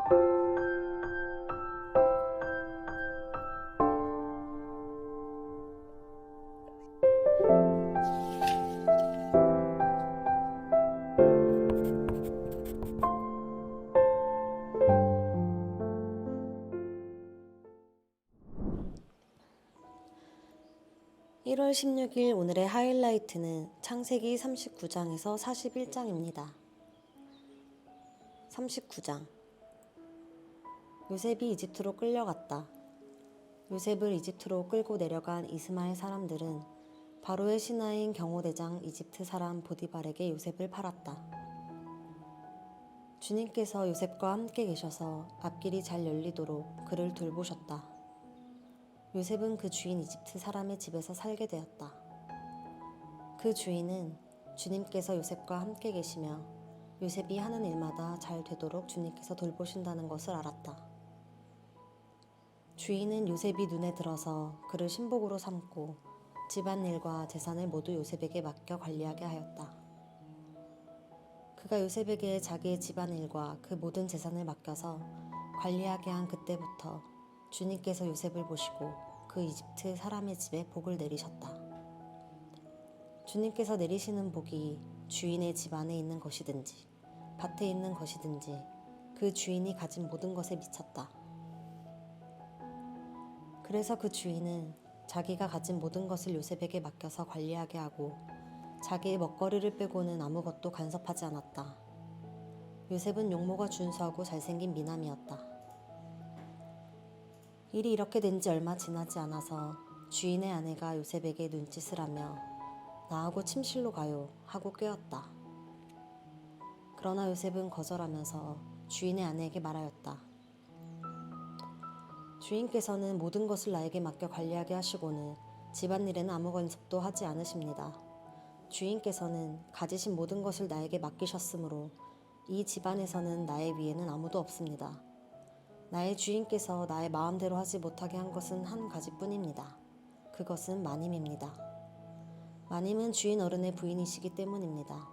(1월 16일) 오늘의 하이라이트는 창세기 39장에서 41장입니다. 39장. 요셉이 이집트로 끌려갔다. 요셉을 이집트로 끌고 내려간 이스마엘 사람들은 바로의 신하인 경호대장 이집트 사람 보디발에게 요셉을 팔았다. 주님께서 요셉과 함께 계셔서 앞길이 잘 열리도록 그를 돌보셨다. 요셉은 그 주인 이집트 사람의 집에서 살게 되었다. 그 주인은 주님께서 요셉과 함께 계시며 요셉이 하는 일마다 잘 되도록 주님께서 돌보신다는 것을 알았다. 주인은 요셉이 눈에 들어서 그를 신복으로 삼고 집안일과 재산을 모두 요셉에게 맡겨 관리하게 하였다. 그가 요셉에게 자기의 집안일과 그 모든 재산을 맡겨서 관리하게 한 그때부터 주님께서 요셉을 보시고 그 이집트 사람의 집에 복을 내리셨다. 주님께서 내리시는 복이 주인의 집 안에 있는 것이든지 밭에 있는 것이든지 그 주인이 가진 모든 것에 미쳤다. 그래서 그 주인은 자기가 가진 모든 것을 요셉에게 맡겨서 관리하게 하고 자기의 먹거리를 빼고는 아무것도 간섭하지 않았다. 요셉은 용모가 준수하고 잘생긴 미남이었다. 일이 이렇게 된 지 얼마 지나지 않아서 주인의 아내가 요셉에게 눈짓을 하며 나하고 침실로 가요 하고 꾀었다. 그러나 요셉은 거절하면서 주인의 아내에게 말하였다. 주인께서는 모든 것을 나에게 맡겨 관리하게 하시고는 집안일에는 아무 간섭도 하지 않으십니다. 주인께서는 가지신 모든 것을 나에게 맡기셨으므로 이 집안에서는 나의 위에는 아무도 없습니다. 나의 주인께서 나의 마음대로 하지 못하게 한 것은 한 가지뿐입니다. 그것은 마님입니다. 마님은 주인 어른의 부인이시기 때문입니다.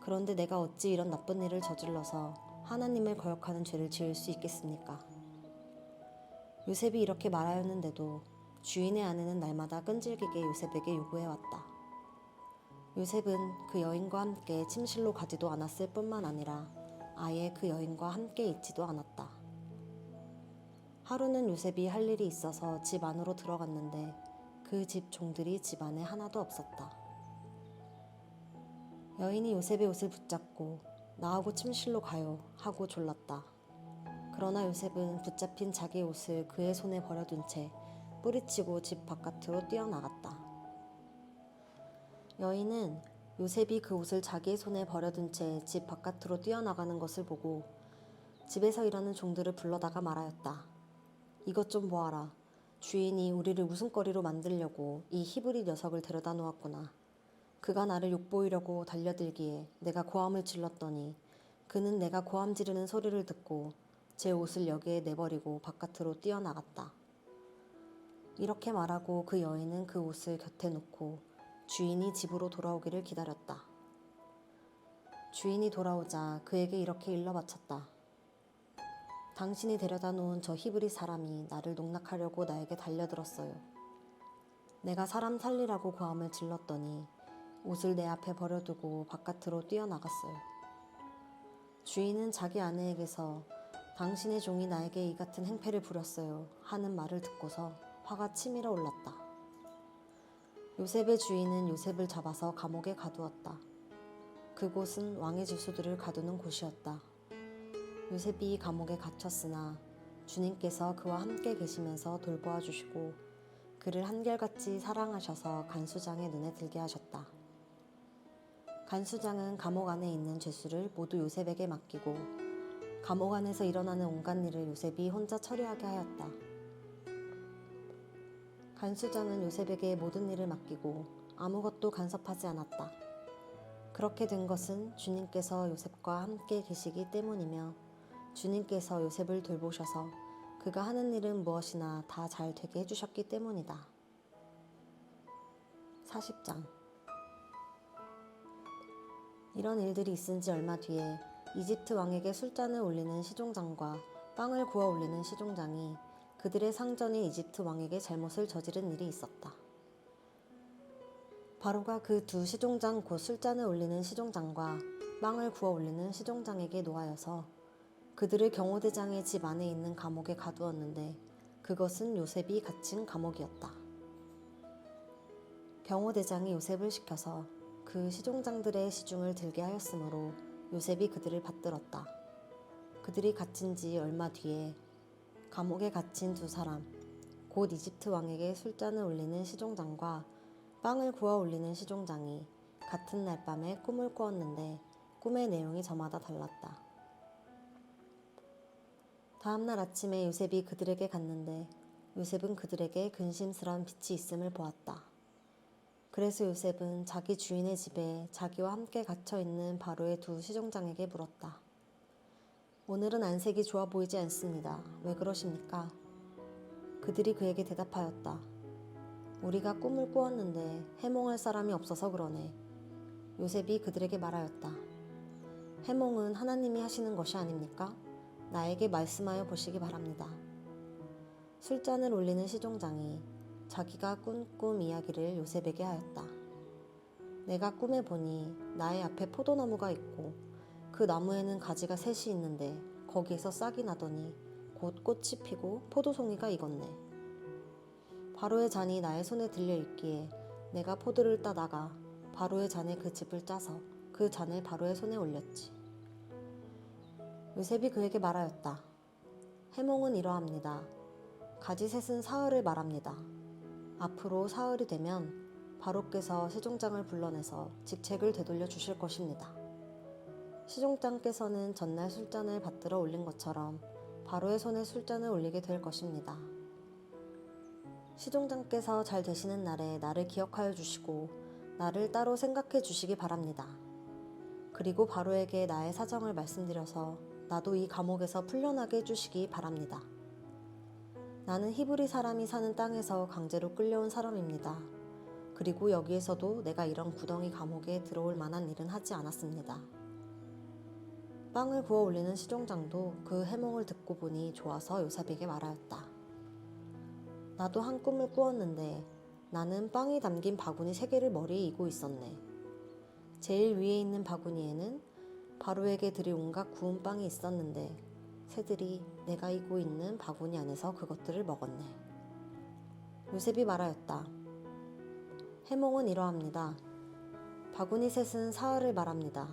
그런데 내가 어찌 이런 나쁜 일을 저질러서 하나님을 거역하는 죄를 지을 수 있겠습니까? 요셉이 이렇게 말하였는데도 주인의 아내는 날마다 끈질기게 요셉에게 요구해왔다. 요셉은 그 여인과 함께 침실로 가지도 않았을 뿐만 아니라 아예 그 여인과 함께 있지도 않았다. 하루는 요셉이 할 일이 있어서 집 안으로 들어갔는데 그 집 종들이 집 안에 하나도 없었다. 여인이 요셉의 옷을 붙잡고 나하고 침실로 가요 하고 졸랐다. 그러나 요셉은 붙잡힌 자기의 옷을 그의 손에 버려둔 채 뿌리치고 집 바깥으로 뛰어나갔다. 여인은 요셉이 그 옷을 자기의 손에 버려둔 채 집 바깥으로 뛰어나가는 것을 보고 집에서 일하는 종들을 불러다가 말하였다. 이것 좀 보아라. 주인이 우리를 웃음거리로 만들려고 이 히브리 녀석을 데려다 놓았구나. 그가 나를 욕보이려고 달려들기에 내가 고함을 질렀더니 그는 내가 고함 지르는 소리를 듣고 제 옷을 여기에 내버리고 바깥으로 뛰어나갔다. 이렇게 말하고 그 여인은 그 옷을 곁에 놓고 주인이 집으로 돌아오기를 기다렸다. 주인이 돌아오자 그에게 이렇게 일러 바쳤다. 당신이 데려다 놓은 저 히브리 사람이 나를 농락하려고 나에게 달려들었어요. 내가 사람 살리라고 고함을 질렀더니 옷을 내 앞에 버려두고 바깥으로 뛰어나갔어요. 주인은 자기 아내에게서 당신의 종이 나에게 이 같은 행패를 부렸어요 하는 말을 듣고서 화가 치밀어 올랐다. 요셉의 주인은 요셉을 잡아서 감옥에 가두었다. 그곳은 왕의 죄수들을 가두는 곳이었다. 요셉이 감옥에 갇혔으나 주님께서 그와 함께 계시면서 돌보아 주시고 그를 한결같이 사랑하셔서 간수장의 눈에 들게 하셨다. 간수장은 감옥 안에 있는 죄수를 모두 요셉에게 맡기고 감옥 안에서 일어나는 온갖 일을 요셉이 혼자 처리하게 하였다. 간수장은 요셉에게 모든 일을 맡기고 아무것도 간섭하지 않았다. 그렇게 된 것은 주님께서 요셉과 함께 계시기 때문이며 주님께서 요셉을 돌보셔서 그가 하는 일은 무엇이나 다 잘 되게 해주셨기 때문이다. 40장. 이런 일들이 있은 지 얼마 뒤에 이집트 왕에게 술잔을 올리는 시종장과 빵을 구워 올리는 시종장이 그들의 상전인 이집트 왕에게 잘못을 저지른 일이 있었다. 바로가 그 두 시종장 곧 술잔을 올리는 시종장과 빵을 구워 올리는 시종장에게 노하여서 그들을 경호대장의 집 안에 있는 감옥에 가두었는데 그것은 요셉이 갇힌 감옥이었다. 경호대장이 요셉을 시켜서 그 시종장들의 시중을 들게 하였으므로 요셉이 그들을 받들었다. 그들이 갇힌 지 얼마 뒤에 감옥에 갇힌 두 사람, 곧 이집트 왕에게 술잔을 올리는 시종장과 빵을 구워 올리는 시종장이 같은 날 밤에 꿈을 꾸었는데 꿈의 내용이 저마다 달랐다. 다음날 아침에 요셉이 그들에게 갔는데 요셉은 그들에게 근심스러운 빛이 있음을 보았다. 그래서 요셉은 자기 주인의 집에 자기와 함께 갇혀있는 바로의 두 시종장에게 물었다. 오늘은 안색이 좋아 보이지 않습니다. 왜 그러십니까? 그들이 그에게 대답하였다. 우리가 꿈을 꾸었는데 해몽할 사람이 없어서 그러네. 요셉이 그들에게 말하였다. 해몽은 하나님이 하시는 것이 아닙니까? 나에게 말씀하여 보시기 바랍니다. 술잔을 올리는 시종장이 자기가 꾼 꿈 이야기를 요셉에게 하였다. 내가 꿈에 보니 나의 앞에 포도나무가 있고 그 나무에는 가지가 셋이 있는데 거기에서 싹이 나더니 곧 꽃이 피고 포도송이가 익었네. 바로의 잔이 나의 손에 들려 있기에 내가 포도를 따다가 바로의 잔에 그 즙을 짜서 그 잔을 바로의 손에 올렸지. 요셉이 그에게 말하였다. 해몽은 이러합니다. 가지셋은 사흘을 말합니다. 앞으로 사흘이 되면 바로께서 시종장을 불러내서 직책을 되돌려 주실 것입니다. 시종장께서는 전날 술잔을 받들어 올린 것처럼 바로의 손에 술잔을 올리게 될 것입니다. 시종장께서 잘 되시는 날에 나를 기억하여 주시고 나를 따로 생각해 주시기 바랍니다. 그리고 바로에게 나의 사정을 말씀드려서 나도 이 감옥에서 풀려나게 해주시기 바랍니다. 나는 히브리 사람이 사는 땅에서 강제로 끌려온 사람입니다. 그리고 여기에서도 내가 이런 구덩이 감옥에 들어올 만한 일은 하지 않았습니다. 빵을 구워 올리는 시종장도 그 해몽을 듣고 보니 좋아서 요셉에게 말하였다. 나도 한 꿈을 꾸었는데 나는 빵이 담긴 바구니 3개를 머리에 이고 있었네. 제일 위에 있는 바구니에는 바로에게 드릴 온갖 구운 빵이 있었는데 새들이 내가 이고 있는 바구니 안에서 그것들을 먹었네. 요셉이 말하였다. 해몽은 이러합니다. 바구니 셋은 사흘을 말합니다.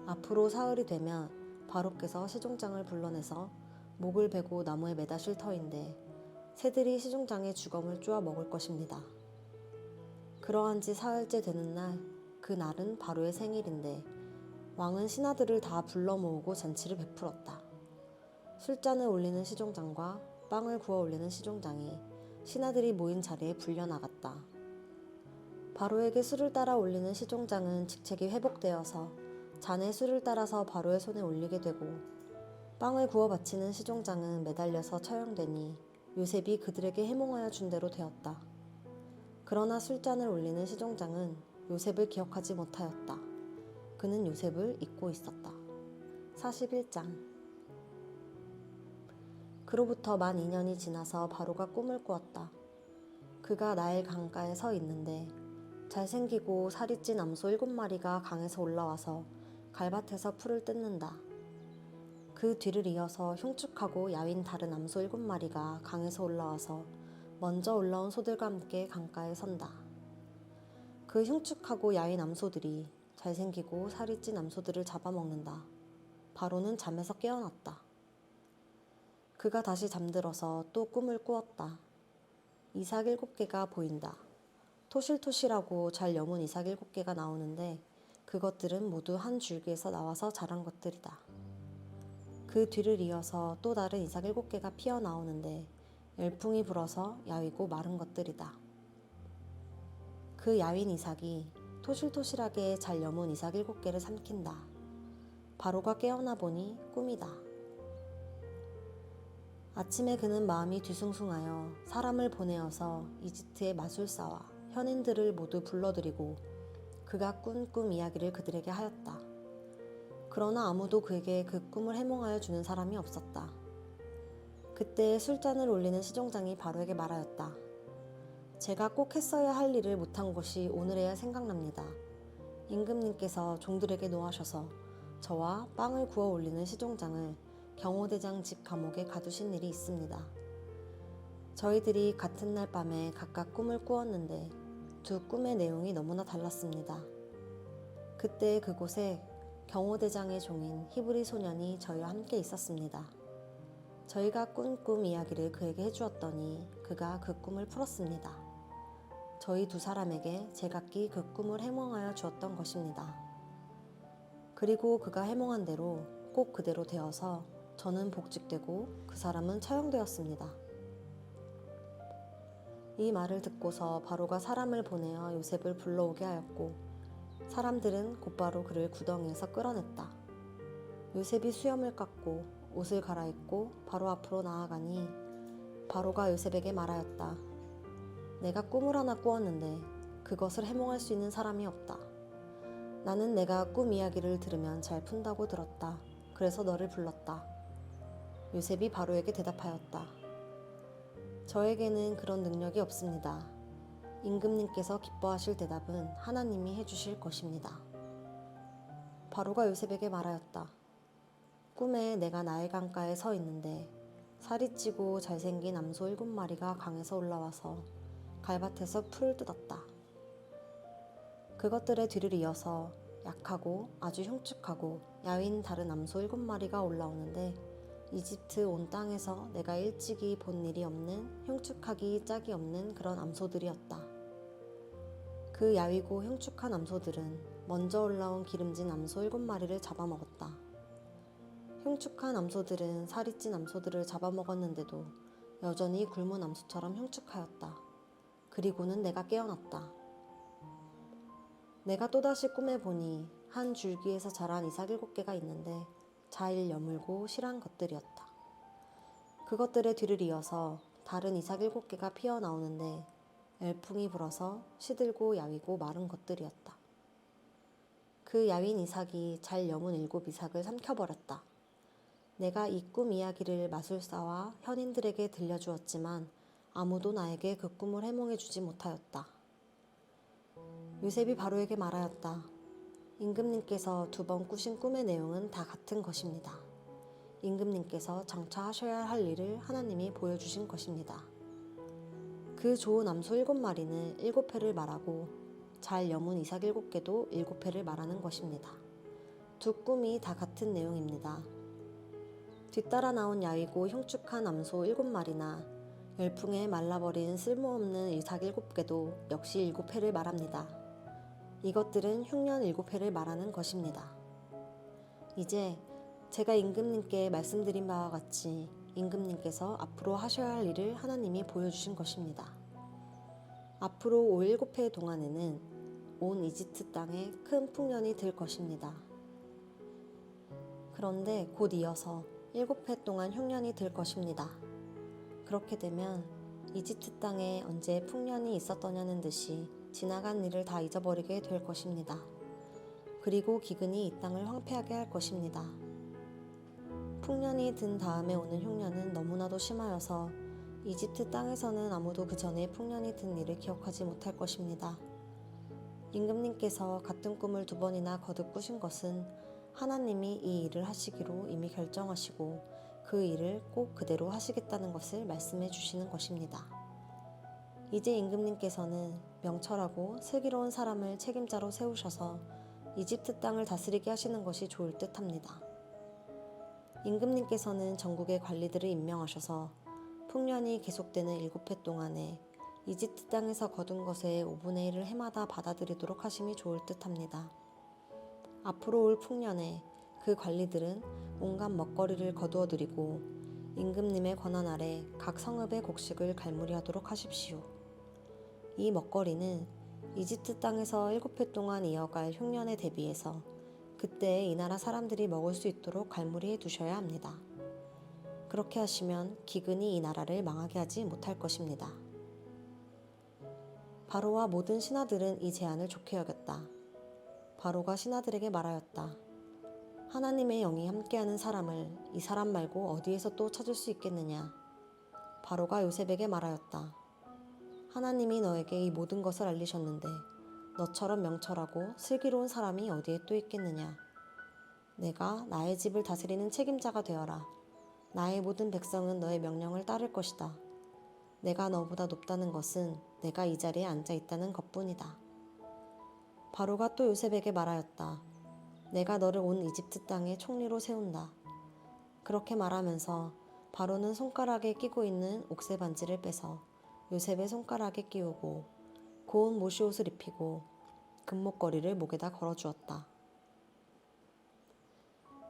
앞으로 사흘이 되면 바로께서 시종장을 불러내서 목을 베고 나무에 매다실 터인데 새들이 시종장의 주검을 쪼아 먹을 것입니다. 그러한 지 사흘째 되는 날, 그 날은 바로의 생일인데 왕은 신하들을 다 불러 모으고 잔치를 베풀었다. 술잔을 올리는 시종장과 빵을 구워 올리는 시종장이 신하들이 모인 자리에 불려나갔다. 바로에게 술을 따라 올리는 시종장은 직책이 회복되어서 잔에 술을 따라서 바로의 손에 올리게 되고 빵을 구워 바치는 시종장은 매달려서 처형되니 요셉이 그들에게 해몽하여 준 대로 되었다. 그러나 술잔을 올리는 시종장은 요셉을 기억하지 못하였다. 그는 요셉을 잊고 있었다. 41장. 그로부터 만 2년이 지나서 바로가 꿈을 꾸었다. 그가 나일 강가에 서 있는데 잘생기고 살이 찐 암소 7마리가 강에서 올라와서 갈밭에서 풀을 뜯는다. 그 뒤를 이어서 흉측하고 야윈 다른 암소 7마리가 강에서 올라와서 먼저 올라온 소들과 함께 강가에 선다. 그 흉측하고 야윈 암소들이 잘생기고 살이 찐 암소들을 잡아먹는다. 바로는 잠에서 깨어났다. 그가 다시 잠들어서 또 꿈을 꾸었다. 이삭 7개가 보인다. 토실토실하고 잘 여문 이삭 7개가 나오는데 그것들은 모두 한 줄기에서 나와서 자란 것들이다. 그 뒤를 이어서 또 다른 이삭 7개가 피어나오는데 열풍이 불어서 야위고 마른 것들이다. 그 야윈 이삭이 토실토실하게 잘 여문 이삭 7개를 삼킨다. 바로가 깨어나 보니 꿈이다. 아침에 그는 마음이 뒤숭숭하여 사람을 보내어서 이집트의 마술사와 현인들을 모두 불러들이고 그가 꾼 꿈 이야기를 그들에게 하였다. 그러나 아무도 그에게 그 꿈을 해몽하여 주는 사람이 없었다. 그때 술잔을 올리는 시종장이 바로에게 말하였다. 제가 꼭 했어야 할 일을 못한 것이 오늘에야 생각납니다. 임금님께서 종들에게 노하셔서 저와 빵을 구워 올리는 시종장을 경호대장 집 감옥에 가두신 일이 있습니다. 저희들이 같은 날 밤에 각각 꿈을 꾸었는데 두 꿈의 내용이 너무나 달랐습니다. 그때 그곳에 경호대장의 종인 히브리 소년이 저희와 함께 있었습니다. 저희가 꾼 꿈 이야기를 그에게 해주었더니 그가 그 꿈을 풀었습니다. 저희 두 사람에게 제각기 그 꿈을 해몽하여 주었던 것입니다. 그리고 그가 해몽한 대로 꼭 그대로 되어서 저는 복직되고 그 사람은 처형되었습니다. 이 말을 듣고서 바로가 사람을 보내어 요셉을 불러오게 하였고 사람들은 곧바로 그를 구덩이에서 끌어냈다. 요셉이 수염을 깎고 옷을 갈아입고 바로 앞으로 나아가니 바로가 요셉에게 말하였다. 내가 꿈을 하나 꾸었는데 그것을 해몽할 수 있는 사람이 없다. 나는 내가 꿈 이야기를 들으면 잘 푼다고 들었다. 그래서 너를 불렀다. 요셉이 바로에게 대답하였다. 저에게는 그런 능력이 없습니다. 임금님께서 기뻐하실 대답은 하나님이 해주실 것입니다. 바로가 요셉에게 말하였다. 꿈에 내가 나일 강가에 서 있는데 살이 찌고 잘생긴 암소 7마리가 강에서 올라와서 갈밭에서 풀을 뜯었다. 그것들의 뒤를 이어서 약하고 아주 흉측하고 야윈 다른 암소 7마리가 올라오는데 이집트 온 땅에서 내가 일찍이 본 일이 없는 흉측하기 짝이 없는 그런 암소들이었다. 그 야위고 흉측한 암소들은 먼저 올라온 기름진 암소 7마리를 잡아먹었다. 흉측한 암소들은 살이 찐 암소들을 잡아먹었는데도 여전히 굶은 암소처럼 흉측하였다. 그리고는 내가 깨어났다. 내가 또다시 꿈에 보니 한 줄기에서 자란 이삭 7개가 있는데 자일 여물고 실한 것들이었다. 그것들의 뒤를 이어서 다른 이삭 7개가 피어나오는데 열풍이 불어서 시들고 야위고 마른 것들이었다. 그 야윈 이삭이 잘 여문 7 이삭을 삼켜버렸다. 내가 이 꿈 이야기를 마술사와 현인들에게 들려주었지만 아무도 나에게 그 꿈을 해몽해 주지 못하였다. 요셉이 바로에게 말하였다. 임금님께서 2번 꾸신 꿈의 내용은 다 같은 것입니다. 임금님께서 장차 하셔야 할 일을 하나님이 보여주신 것입니다. 그 좋은 암소 7마리는 7회를 말하고 잘 여문 이삭 7개도 7회를 말하는 것입니다. 두 꿈이 다 같은 내용입니다. 뒤따라 나온 야위고 흉측한 암소 7마리나 열풍에 말라버린 쓸모없는 이삭 7개도 역시 7회를 말합니다. 이것들은 흉년 7회를 말하는 것입니다. 이제 제가 임금님께 말씀드린 바와 같이 임금님께서 앞으로 하셔야 할 일을 하나님이 보여주신 것입니다. 앞으로 7회 동안에는 온 이집트 땅에 큰 풍년이 들 것입니다. 그런데 곧 이어서 7회 동안 흉년이 들 것입니다. 그렇게 되면 이집트 땅에 언제 풍년이 있었더냐는 듯이 지나간 일을 다 잊어버리게 될 것입니다. 그리고 기근이 이 땅을 황폐하게 할 것입니다. 풍년이 든 다음에 오는 흉년은 너무나도 심하여서 이집트 땅에서는 아무도 그 전에 풍년이 든 일을 기억하지 못할 것입니다. 임금님께서 같은 꿈을 2번이나 거듭 꾸신 것은 하나님이 이 일을 하시기로 이미 결정하시고 그 일을 꼭 그대로 하시겠다는 것을 말씀해 주시는 것입니다. 이제 임금님께서는 명철하고 슬기로운 사람을 책임자로 세우셔서 이집트 땅을 다스리게 하시는 것이 좋을 듯 합니다. 임금님께서는 전국의 관리들을 임명하셔서 풍년이 계속되는 7회 동안에 이집트 땅에서 거둔 것의 5분의 1을 해마다 받아들이도록 하심이 좋을 듯 합니다. 앞으로 올 풍년에 그 관리들은 온갖 먹거리를 거두어 드리고 임금님의 권한 아래 각 성읍의 곡식을 갈무리하도록 하십시오. 이 먹거리는 이집트 땅에서 7회 동안 이어갈 흉년에 대비해서 그때 이 나라 사람들이 먹을 수 있도록 갈무리해 두셔야 합니다. 그렇게 하시면 기근이 이 나라를 망하게 하지 못할 것입니다. 바로와 모든 신하들은 이 제안을 좋게 여겼다. 바로가 신하들에게 말하였다. 하나님의 영이 함께하는 사람을 이 사람 말고 어디에서 또 찾을 수 있겠느냐? 바로가 요셉에게 말하였다. 하나님이 너에게 이 모든 것을 알리셨는데 너처럼 명철하고 슬기로운 사람이 어디에 또 있겠느냐? 내가 나의 집을 다스리는 책임자가 되어라. 나의 모든 백성은 너의 명령을 따를 것이다. 내가 너보다 높다는 것은 내가 이 자리에 앉아 있다는 것뿐이다. 바로가 또 요셉에게 말하였다. 내가 너를 온 이집트 땅의 총리로 세운다. 그렇게 말하면서 바로는 손가락에 끼고 있는 옥새 반지를 빼서 요셉의 손가락에 끼우고 고운 모시옷을 입히고 금목걸이를 목에다 걸어주었다.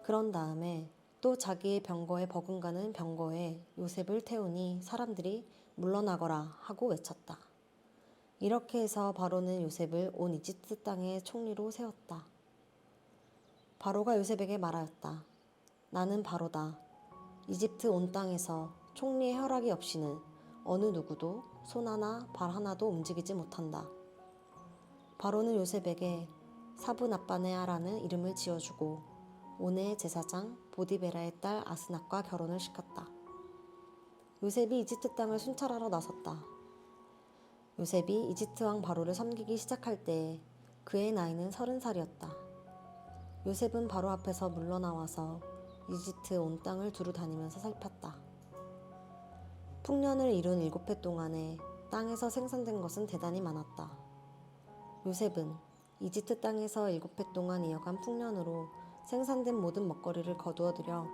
그런 다음에 또 자기의 병거에 버금가는 병거에 요셉을 태우니 사람들이 물러나거라 하고 외쳤다. 이렇게 해서 바로는 요셉을 온 이집트 땅의 총리로 세웠다. 바로가 요셉에게 말하였다. 나는 바로다. 이집트 온 땅에서 총리의 허락이 없이는 어느 누구도 손 하나 발 하나도 움직이지 못한다. 바로는 요셉에게 사브나빠네아라는 이름을 지어주고 온의 제사장 보디베라의 딸 아스낫과 결혼을 시켰다. 요셉이 이집트 땅을 순찰하러 나섰다. 요셉이 이집트 왕 바로를 섬기기 시작할 때에 그의 나이는 30살이었다. 요셉은 바로 앞에서 물러나와서 이집트 온 땅을 두루 다니면서 살폈다. 풍년을 이룬 7해 동안에 땅에서 생산된 것은 대단히 많았다. 요셉은 이집트 땅에서 7해 동안 이어간 풍년으로 생산된 모든 먹거리를 거두어들여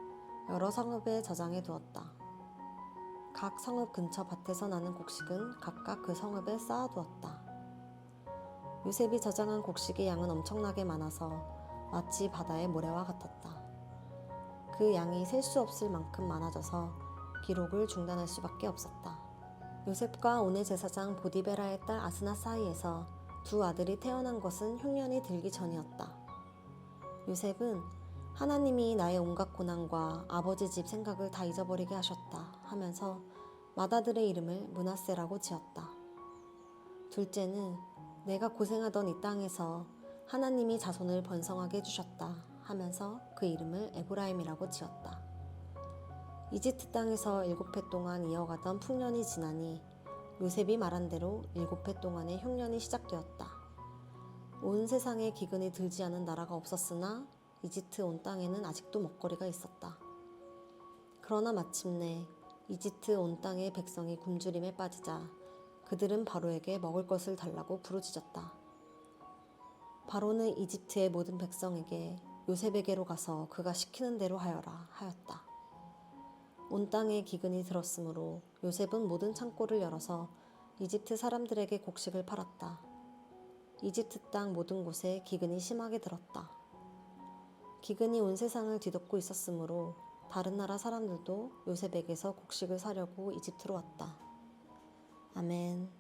여러 성읍에 저장해 두었다. 각 성읍 근처 밭에서 나는 곡식은 각각 그 성읍에 쌓아두었다. 요셉이 저장한 곡식의 양은 엄청나게 많아서 마치 바다의 모래와 같았다. 그 양이 셀 수 없을 만큼 많아져서 기록을 중단할 수밖에 없었다. 요셉과 온의 제사장 보디베라의 딸 아스낫 사이에서 두 아들이 태어난 것은 흉년이 들기 전이었다. 요셉은 하나님이 나의 온갖 고난과 아버지 집 생각을 다 잊어버리게 하셨다 하면서 맏아들의 이름을 므낫세라고 지었다. 둘째는 내가 고생하던 이 땅에서 하나님이 자손을 번성하게 해주셨다 하면서 그 이름을 에브라임이라고 지었다. 이집트 땅에서 7해 동안 이어가던 풍년이 지나니 요셉이 말한 대로 7해 동안의 흉년이 시작되었다. 온 세상에 기근이 들지 않은 나라가 없었으나 이집트 온 땅에는 아직도 먹거리가 있었다. 그러나 마침내 이집트 온 땅의 백성이 굶주림에 빠지자 그들은 바로에게 먹을 것을 달라고 부르짖었다. 바로는 이집트의 모든 백성에게 요셉에게로 가서 그가 시키는 대로 하여라 하였다. 온 땅에 기근이 들었으므로 요셉은 모든 창고를 열어서 이집트 사람들에게 곡식을 팔았다. 이집트 땅 모든 곳에 기근이 심하게 들었다. 기근이 온 세상을 뒤덮고 있었으므로 다른 나라 사람들도 요셉에게서 곡식을 사려고 이집트로 왔다. 아멘.